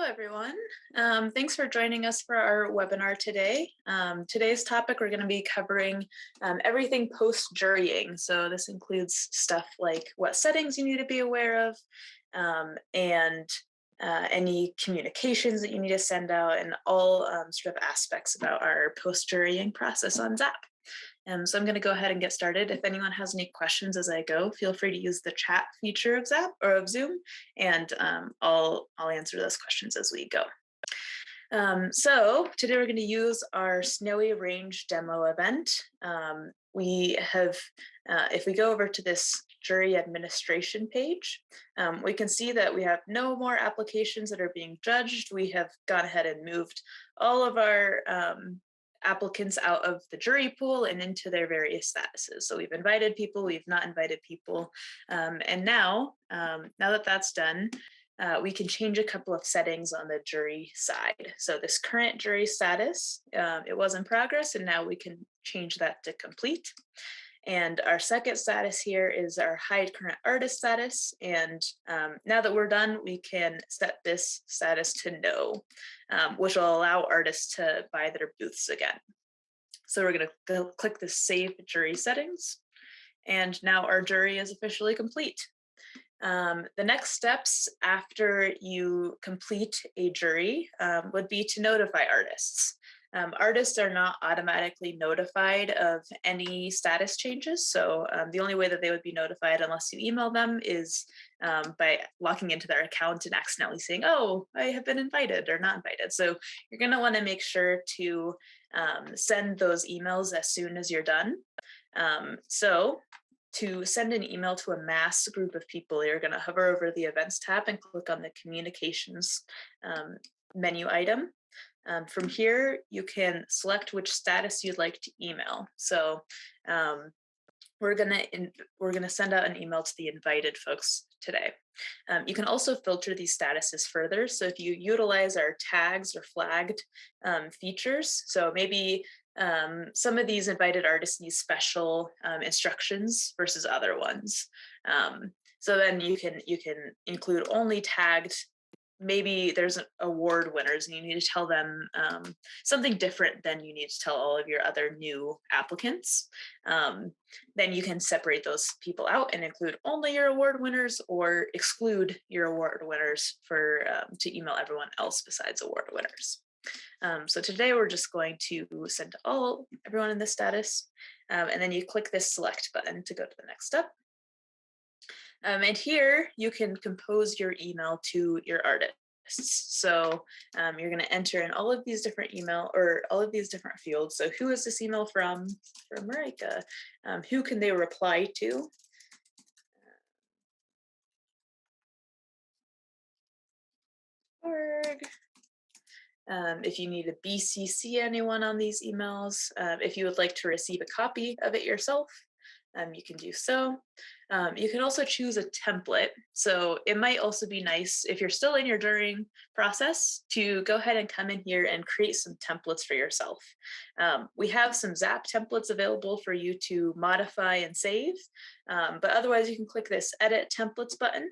everyone. Thanks for joining us for our webinar today. Today's topic, we're going to be covering everything post-jurying. So this includes stuff like what settings you need to be aware of, and any communications that you need to send out, and all sort of aspects about our post-jurying process on ZAPP. So I'm going to go ahead and get started. If anyone has any questions as I go, feel free to use the chat feature of ZAPP or of Zoom, and I'll answer those questions as we go. So today we're going to use our Snowy Range demo event. We have, if we go over to this jury administration page, we can see that we have no more applications that are being judged. We have gone ahead and moved all of our applicants out of the jury pool and into their various statuses. So we've invited people, we've not invited people. And now that that's done, we can change a couple of settings on the jury side. So this current jury status, it was in progress, and now we can change that to complete. And our second status here is our hide current artist status. And now that we're done, we can set this status to no, which will allow artists to buy their booths again. So we're going to go click the Save Jury Settings. And now our jury is officially complete. The next steps after you complete a jury would be to notify artists. Artists are not automatically notified of any status changes. So the only way that they would be notified, unless you email them, is by logging into their account and accidentally saying, oh, I have been invited or not invited. So you're going to want to make sure to send those emails as soon as you're done. So to send an email to a mass group of people, you're going to hover over the Events tab and click on the Communications menu item. From here, you can select which status you'd like to email. So we're gonna send out an email to the invited folks today. You can also filter these statuses further. So if you utilize our tags or flagged features, so maybe some of these invited artists need special instructions versus other ones. So then you can include only tagged. Maybe there's award winners and you need to tell them something different than you need to tell all of your other new applicants. Then you can separate those people out and include only your award winners, or exclude your award winners for to email everyone else besides award winners. So today we're just going to send to everyone in this status, and then you click this select button to go to the next step. And here you can compose your email to your artists. So you're going to enter in all of these different all of these different fields. So who is this email from Marika? Who can they reply to? Org. If you need to BCC anyone on these emails, if you would like to receive a copy of it yourself, you can do so. You can also choose a template. So it might also be nice, if you're still in your jurying process, to go ahead and come in here and create some templates for yourself. We have some ZAPP templates available for you to modify and save, but otherwise you can click this Edit Templates button,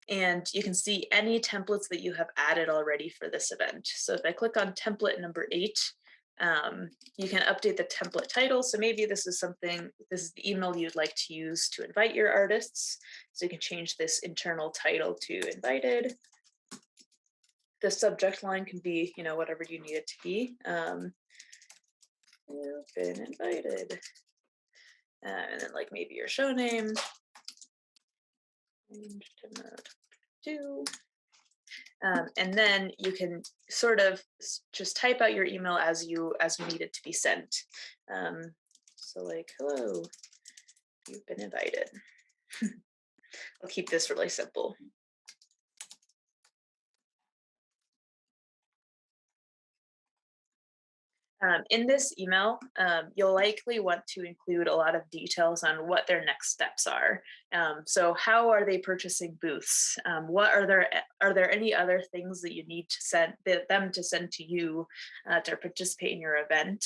and you can see any templates that you have added already for this event. So if I click on template number 8, you can update the template title. So maybe this is the email you'd like to use to invite your artists. So you can change this internal title to invited. The subject line can be, whatever you need it to be. You've been invited. And then maybe your show name. Change to mode 2. And then you can sort of just type out your email as you need it to be sent. So hello, you've been invited. I'll keep this really simple. In this email, you'll likely want to include a lot of details on what their next steps are. So how are they purchasing booths? What are there any other things that you need to send them to you to participate in your event?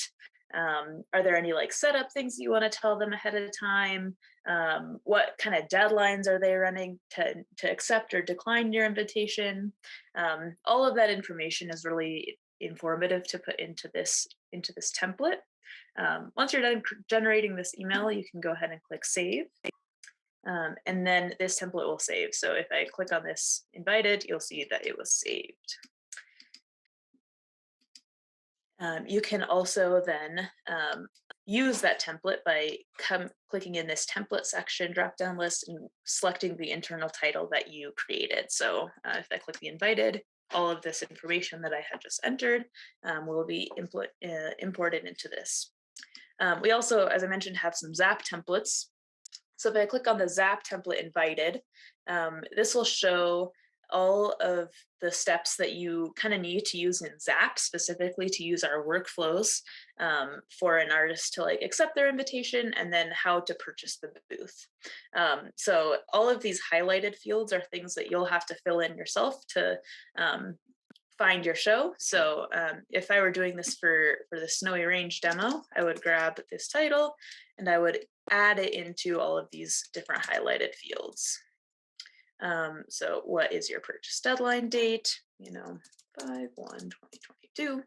Are there any like setup things you want to tell them ahead of time? What kind of deadlines are they running to accept or decline your invitation? All of that information is really informative to put into this template. Once you're done generating this email, you can go ahead and click save. And then this template will save. So if I click on this invited, you'll see that it was saved. You can also then use that template by clicking in this template section drop-down list and selecting the internal title that you created. So if I click the invited, all of this information that I had just entered will be imported into this. We also, as I mentioned, have some ZAPP templates. So if I click on the ZAPP template invited, this will show all of the steps that you kind of need to use in ZAPP, specifically to use our workflows for an artist to like accept their invitation, and then how to purchase the booth. So all of these highlighted fields are things that you'll have to fill in yourself to find your show. So if I were doing this for the Snowy Range demo, I would grab this title and I would add it into all of these different highlighted fields. So what is your purchase deadline date? 5/1/2022.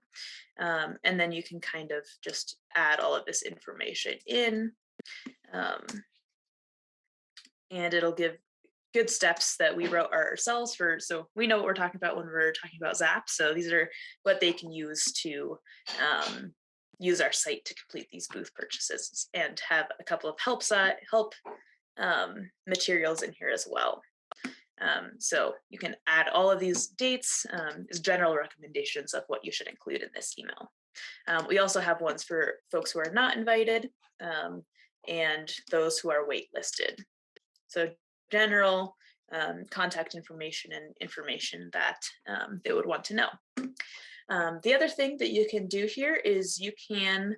And then you can kind of just add all of this information in. And it'll give good steps that we wrote ourselves for, so we know what we're talking about when we're talking about ZAPP. So these are what they can use to use our site to complete these booth purchases, and have a couple of help materials in here as well. So you can add all of these dates as general recommendations of what you should include in this email. We also have ones for folks who are not invited and those who are waitlisted. So general contact information and information that they would want to know. The other thing that you can do here is you can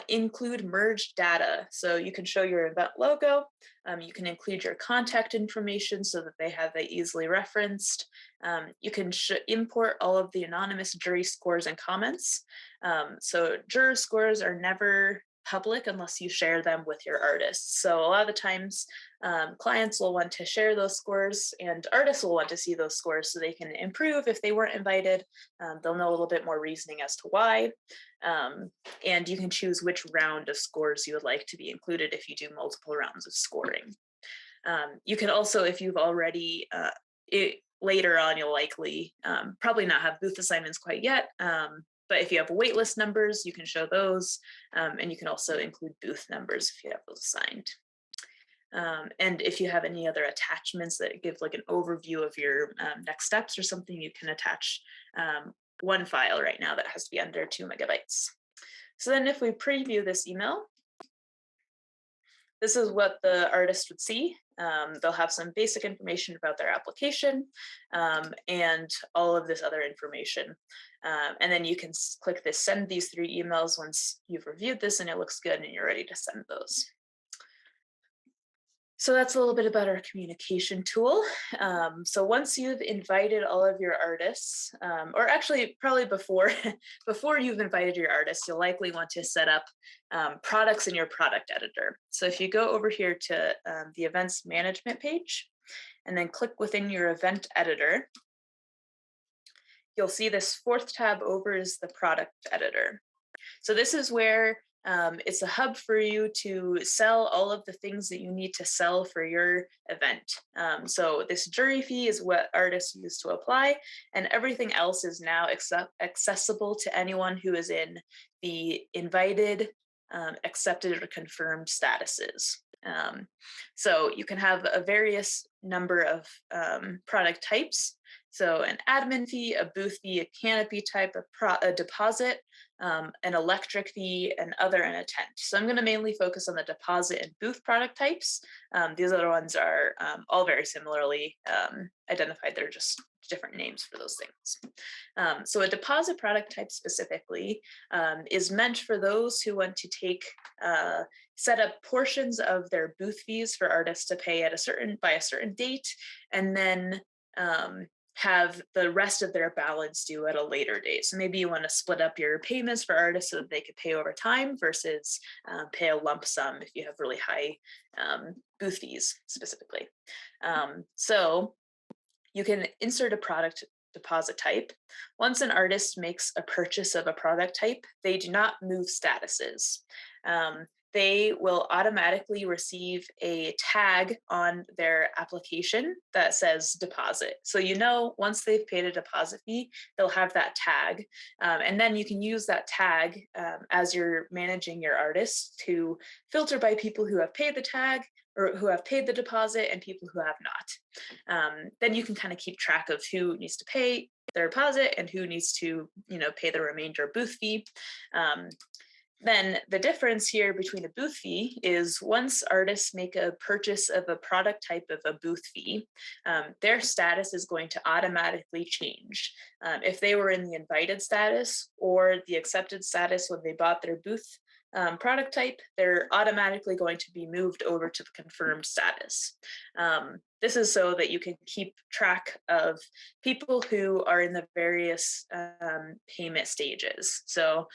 include merged data. So you can show your event logo. You can include your contact information so that they have it easily referenced. You can import all of the anonymous jury scores and comments. So juror scores are never public unless you share them with your artists. So a lot of the times clients will want to share those scores, and artists will want to see those scores so they can improve if they weren't invited. They'll know a little bit more reasoning as to why. And you can choose which round of scores you would like to be included if you do multiple rounds of scoring. You can also, if you've already, later on, you'll likely probably not have booth assignments quite yet, but if you have waitlist numbers, you can show those, and you can also include booth numbers if you have those assigned. And if you have any other attachments that give like an overview of your next steps or something, you can attach one file right now that has to be under 2 megabytes. So then if we preview this email, this is what the artist would see. They'll have some basic information about their application and all of this other information. And then you can click this send these 3 emails once you've reviewed this and it looks good and you're ready to send those. So that's a little bit about our communication tool. So once you've invited all of your artists, or actually probably before you've invited your artists, you'll likely want to set up products in your product editor. So if you go over here to the events management page and then click within your event editor, you'll see this 4th tab over is the product editor. So this is where it's a hub for you to sell all of the things that you need to sell for your event. So this jury fee is what artists use to apply, and everything else is now accessible to anyone who is in the invited, accepted, or confirmed statuses. So you can have a various number of product types. So an admin fee, a booth fee, a canopy type, a deposit, an electric fee, and other, and a tent. So I'm going to mainly focus on the deposit and booth product types. These other ones are all very similarly identified. They're just different names for those things. So a deposit product type specifically is meant for those who want to set up portions of their booth fees for artists to pay by a certain date, and then have the rest of their balance due at a later date. So maybe you want to split up your payments for artists so that they could pay over time versus pay a lump sum if you have really high booth fees specifically. So you can insert a product deposit type. Once an artist makes a purchase of a product type, they do not move statuses. They will automatically receive a tag on their application that says deposit. So you know, once they've paid a deposit fee, they'll have that tag. And then you can use that tag as you're managing your artists to filter by people who have paid the tag or who have paid the deposit and people who have not. Then you can kind of keep track of who needs to pay their deposit and who needs to, pay the remainder booth fee. Then the difference here between a booth fee is once artists make a purchase of a product type of a booth fee, their status is going to automatically change. If they were in the invited status or the accepted status when they bought their booth product type, they're automatically going to be moved over to the confirmed status. This is so that you can keep track of people who are in the various payment stages. So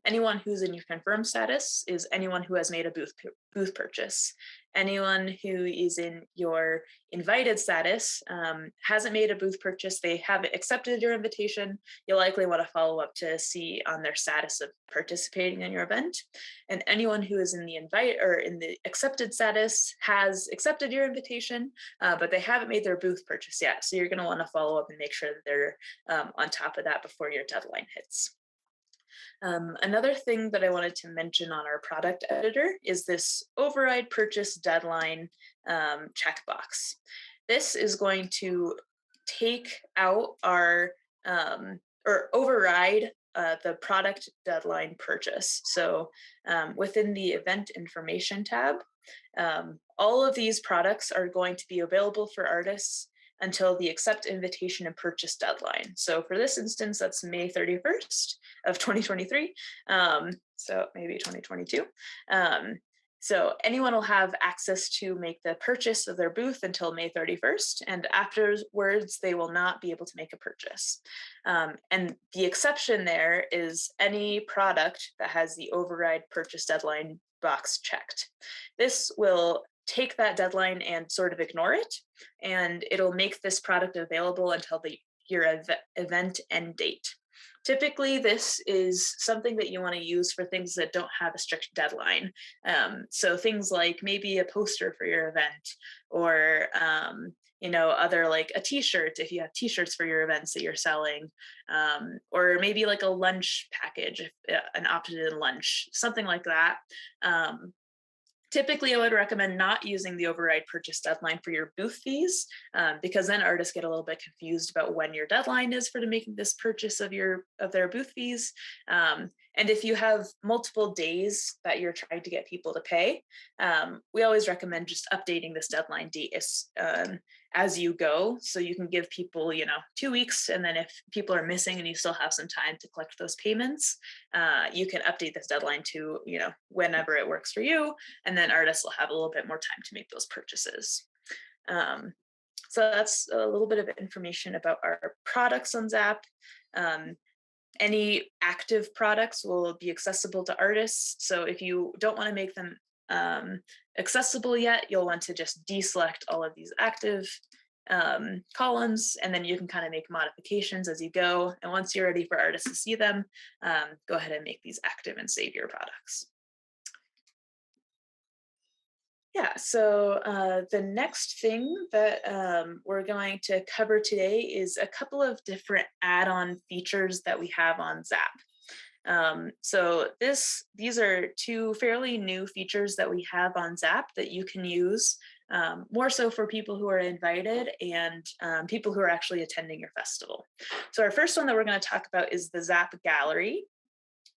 anyone who's in your confirmed status is anyone who has made a booth purchase. Anyone who is in your invited status hasn't made a booth purchase, they haven't accepted your invitation, you'll likely want to follow up to see on their status of participating in your event. And anyone who is in the accepted status has accepted your invitation, but they haven't made their booth purchase yet. So you're going to want to follow up and make sure that they're on top of that before your deadline hits. Another thing that I wanted to mention on our product editor is this override purchase deadline checkbox. This is going to take out our or override the product deadline purchase. So within the event information tab, all of these products are going to be available for artists until the accept invitation and purchase deadline. So for this instance, that's May 31st of 2023. So maybe 2022. So anyone will have access to make the purchase of their booth until May 31st, and afterwards they will not be able to make a purchase. And the exception there is any product that has the override purchase deadline box checked. This will take that deadline and sort of ignore it, and it'll make this product available until your event end date. Typically, this is something that you want to use for things that don't have a strict deadline. So things like maybe a poster for your event, or other like a t-shirt if you have t-shirts for your events that you're selling, or maybe like a lunch package, an opted-in lunch, something like that. Typically, I would recommend not using the override purchase deadline for your booth fees, because then artists get a little bit confused about when your deadline is for making this purchase of their booth fees. And if you have multiple days that you're trying to get people to pay, we always recommend just updating this deadline date as you go, so you can give people 2 weeks, and then if people are missing and you still have some time to collect those payments, you can update this deadline to whenever it works for you, and then artists will have a little bit more time to make those purchases. So that's a little bit of information about our products on ZAPP. Any active products will be accessible to artists, so if you don't want to make them accessible yet, you'll want to just deselect all of these active columns, and then you can kind of make modifications as you go. And once you're ready for artists to see them, go ahead and make these active and save your products. Yeah, so the next thing that we're going to cover today is a couple of different add-on features that we have on ZAPP. So these are two fairly new features that we have on ZAPP that you can use, more so for people who are invited and people who are actually attending your festival. So our first one that we're going to talk about is the ZAPP Gallery.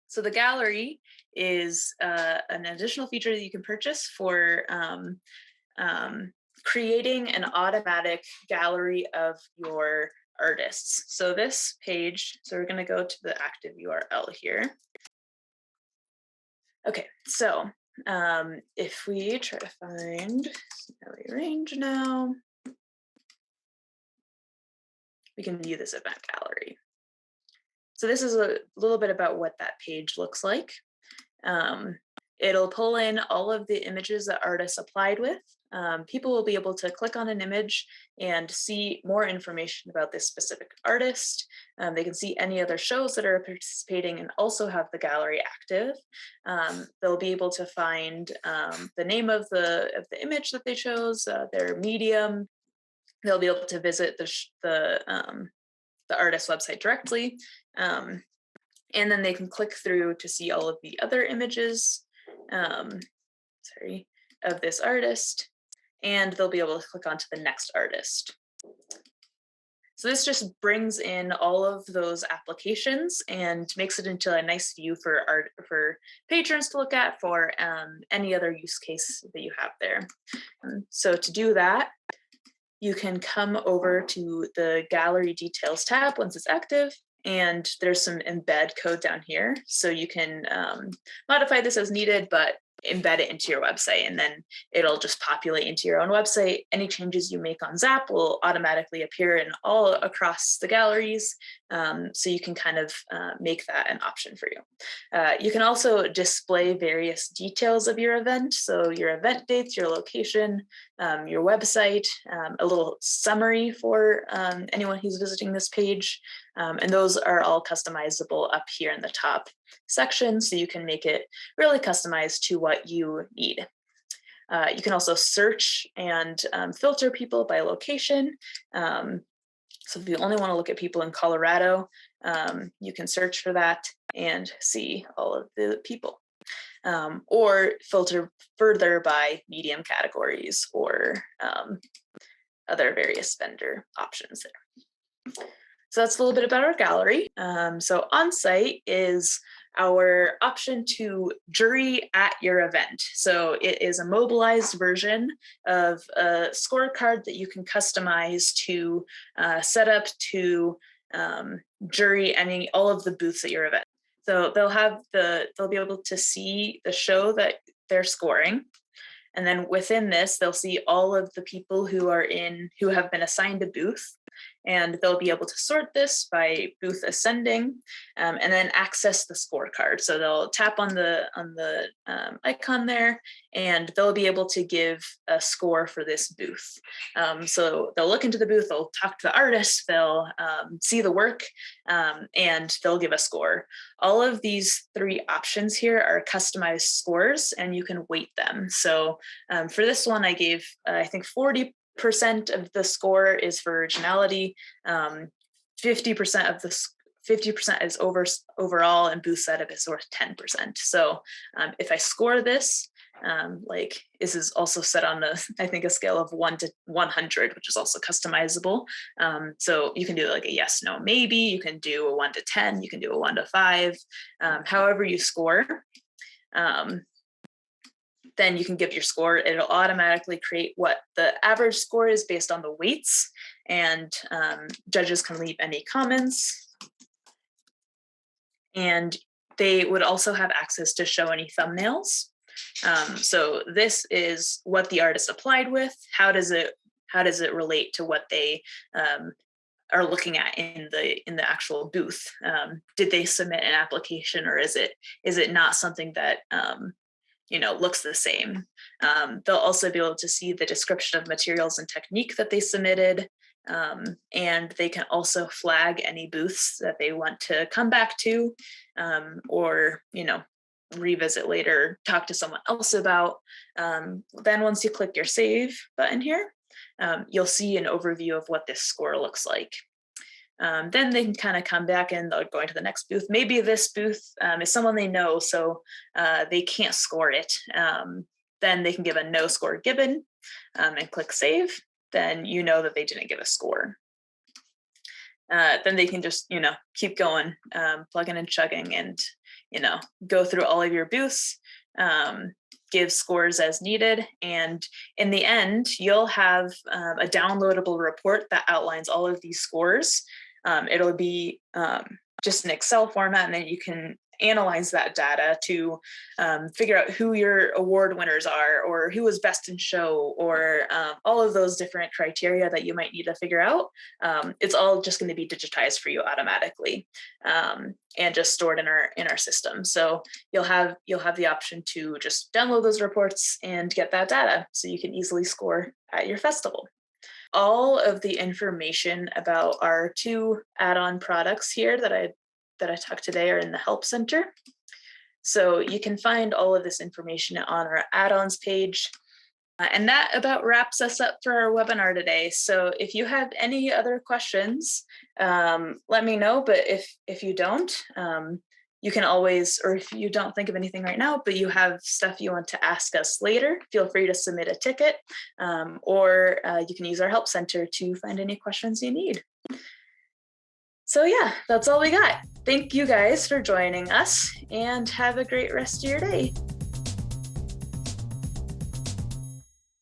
So the gallery is an additional feature that you can purchase for creating an automatic gallery of your artists. So this page, so we're going to go to the active URL here. Okay, so if we try to find gallery range now, we can view this event gallery. So this is a little bit about what that page looks like. It'll pull in all of the images that artists applied with. People will be able to click on an image and see more information about this specific artist. They can see any other shows that are participating and also have the gallery active. They'll be able to find the name of the image that they chose, their medium. They'll be able to visit the artist's website directly. And then they can click through to see all of the other images of this artist, and they'll be able to click onto the next artist. So this just brings in all of those applications and makes it into a nice view for patrons to look at for any other use case that you have there. So to do that, you can come over to the gallery details tab once it's active, and there's some embed code down here. So you can modify this as needed, but embed it into your website, and then it'll just populate into your own website. Any changes you make on ZAPP will automatically appear in all across the galleries. So you can kind of make that an option for you. You can also display various details of your event. So your event dates, your location, your website, a little summary for anyone who's visiting this page. And those are all customizable up here in the top section, so you can make it really customized to what you need. You can also search and filter people by location. So if you only want to look at people in Colorado, you can search for that and see all of the people. Or filter further by medium categories or other various vendor options there. So that's a little bit about our gallery. So Onsite is our option to jury at your event. So it is a mobilized version of a scorecard that you can customize to set up to jury all of the booths at your event. So they'll be able to see the show that they're scoring. And then within this, they'll see all of the people who have been assigned a booth. And they'll be able to sort this by booth ascending, and then access the scorecard. So they'll tap on the icon there, and they'll be able to give a score for this booth. So they'll look into the booth, they'll talk to the artist, they'll see the work, and they'll give a score. All of these three options here are customized scores, and you can weight them. So for this one, I gave, I think 40% of the score is for originality, 50% is overall, and booth setup is worth 10%. So if I score this, this is also set on a scale of 1 to 100, which is also customizable. So you can do like a yes, no, maybe. You can do a 1 to 10. You can do a 1 to 5. However you score. Then you can give your score. It'll automatically create what the average score is based on the weights, and judges can leave any comments. And they would also have access to show any thumbnails. So this is what the artist applied with. How does it relate to what they are looking at in the actual booth? Did they submit an application, or is it not something that looks the same? They'll also be able to see the description of materials and technique that they submitted, and they can also flag any booths that they want to come back to, or revisit later, talk to someone else about. Then once you click your save button here, you'll see an overview of what this score looks like. Then they can kind of come back and they'll go into the next booth. Maybe this booth is someone they know, so they can't score it. Then they can give a no score given and click save. Then you know that they didn't give a score. Then they can just, keep going, plugging and chugging, and, go through all of your booths, give scores as needed. And in the end, you'll have a downloadable report that outlines all of these scores. It'll be just an Excel format, and then you can analyze that data to figure out who your award winners are, or who was best in show, or all of those different criteria that you might need to figure out. It's all just going to be digitized for you automatically, and just stored in our system. So you'll have the option to just download those reports and get that data, so you can easily score at your festival. All of the information about our 2 add-on products here that I talked today are in the Help Center. So you can find all of this information on our add-ons page. And that about wraps us up for our webinar today. So if you have any other questions, let me know. But if you don't, you can always, or if you don't think of anything right now, but you have stuff you want to ask us later, feel free to submit a ticket, or you can use our Help Center to find any questions you need. So yeah, that's all we got. Thank you guys for joining us, and have a great rest of your day.